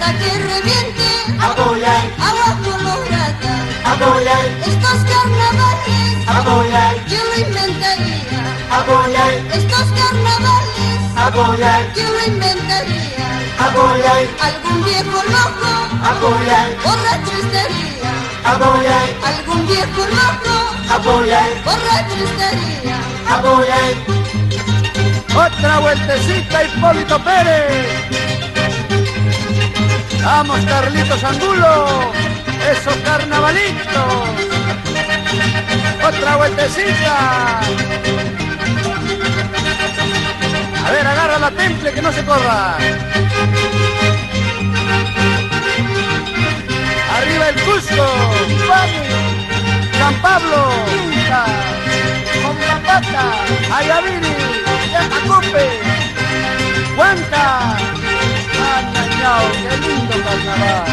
hasta que reviente. Apoyar, Abajo los ratas. apoyar, Estos carnavales apoyar, yo lo inventaría. apoyar, Estos carnavales apoyar, yo lo inventaría. apoyar, Algún viejo loco apoyar, borracho estaría. apoyar, Algún viejo loco apoyar, borracho estaría. apoyar. Otra vueltecita, Hipólito Pérez. Vamos, Carlitos Angulo. Esos carnavalitos. Otra vueltecita. A ver, agarra la temple que no se corra. Arriba el Cusco. San Pablo. Quinta. Con Zapata. Ayaviri. Yacacope. Huanta. Anañao, qué lindo carnaval.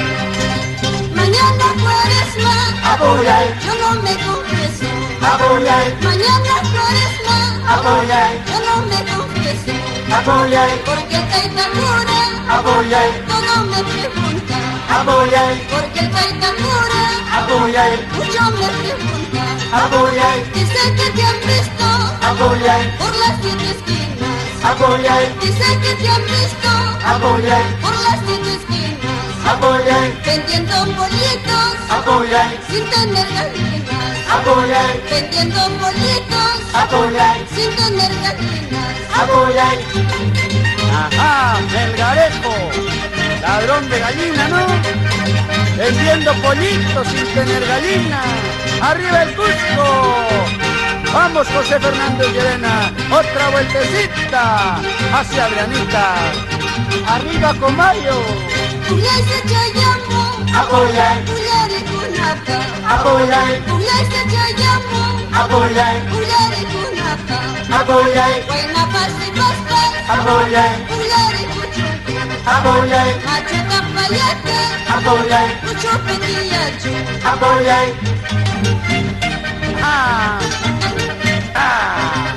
Mañana Cuaresma Apoyar, yo no me confieso. apoyar, Mañana Cuaresma apoyar, yo no me confieso. apoyar, Porque el Taitamura apoyar, todo me pregunta. apoyar, Porque el Taitamura apoyar, mucho me pregunta. apoyar, Dice que te han visto apoyar, por las 7 esquinas. apoyar, Dice que te han visto apoyar, por las 7 esquinas. apoyar, Vendiendo pollitos apoyar, sin tener gallinas. apoyar, Vendiendo pollitos apoyar, sin tener gallinas. apoyar. Ajá, Melgarejo, ladrón de gallina, ¿no? Vendiendo pollitos sin tener gallina. ¡Arriba el Cusco! Vamos, José Fernández Llerena, otra vueltecita hacia Adrianita. ¡Arriba Comayo! Pugliai se chayamo, Apoyar, pugliare kunapa. apoyar, Pugliai se chayamo, apoyar, pugliare kunapa. apoyar, Buena paz y paspas, apoyar, pugliare kuchupi. apoyar, Macho capayate, apoyar, mucho petillacho. apoyar. ¡Ah! ¡Ah!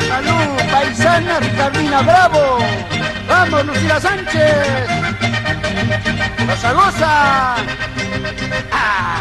¡Salud, paisana Ricardina Bravo! ¡Vamos, Lucila Sánchez! ¡Goza, goza! ¡Ah!